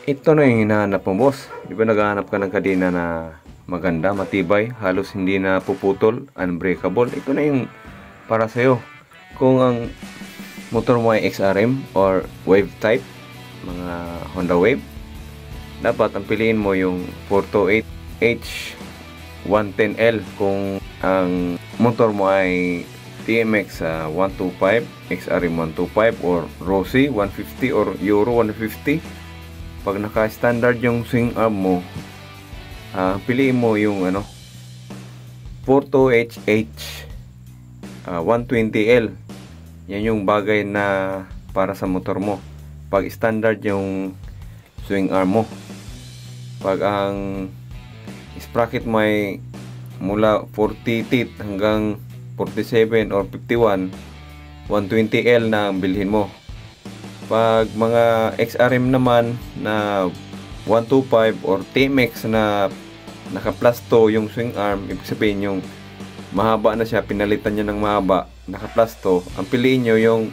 Ito na yung hinahanap mo, boss. Di ba naghahanap ka ng kadena na maganda, matibay, halos hindi na puputol, unbreakable? Ito na yung para sa'yo. Kung ang motor mo ay XRM or Wave type, mga Honda Wave, dapat ang piliin mo yung 428H110L. Kung ang motor mo ay TMX 125, XRM 125, or Rossi 150 or Euro 150, pag naka-standard yung swing arm mo, piliin mo yung 42HH 120L. Yan yung bagay na para sa motor mo pag standard yung swing arm mo. Pag ang sprocket mo ay mula 40 teeth hanggang 47 or 51, 120L na ang bilhin mo. Pag mga XRM naman na 125 or TMX na naka-plasto yung swing arm, ibig sabihin yung mahaba na siya, pinalitan niya ng mahaba, naka-plasto, ang piliin nyo yung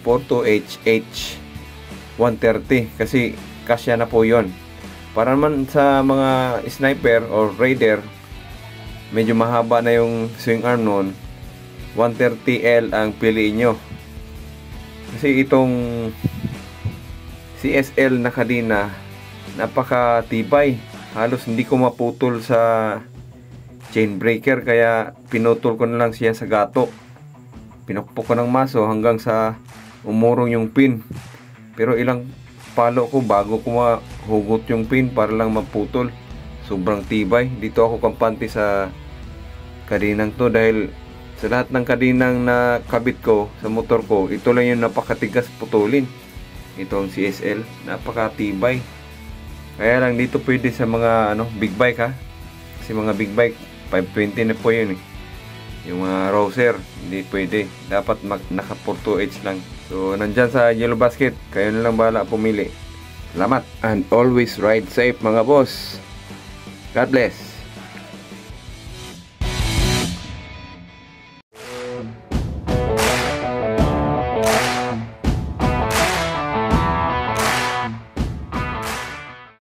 42HH 130 kasi kasya na po yon. Para naman sa mga sniper or raider, medyo mahaba na yung swing arm nun, 130L ang piliin nyo. Kasi itong CSL na kadena, napakatibay. Halos hindi ko maputol sa chain breaker, kaya pinutol ko na lang siya sa gato. Pinukpok ko ng maso hanggang sa umurong yung pin. Pero ilang palo ko bago ko mahugot yung pin para lang maputol. Sobrang tibay. Dito ako kampante sa kadenang to dahil sa lahat ng kadinang na kabit ko sa motor ko, ito lang yung napakatigas putulin. Ito ang CSL, napakatibay. Kaya lang dito pwede sa mga big bike ha. Kasi mga big bike 520 na po yun eh. Yung mga Rouser, hindi pwede. Dapat naka 42H lang. So nandyan sa Yellow Basket, kayo na lang bahala pumili. Salamat. And always ride safe mga boss. God bless.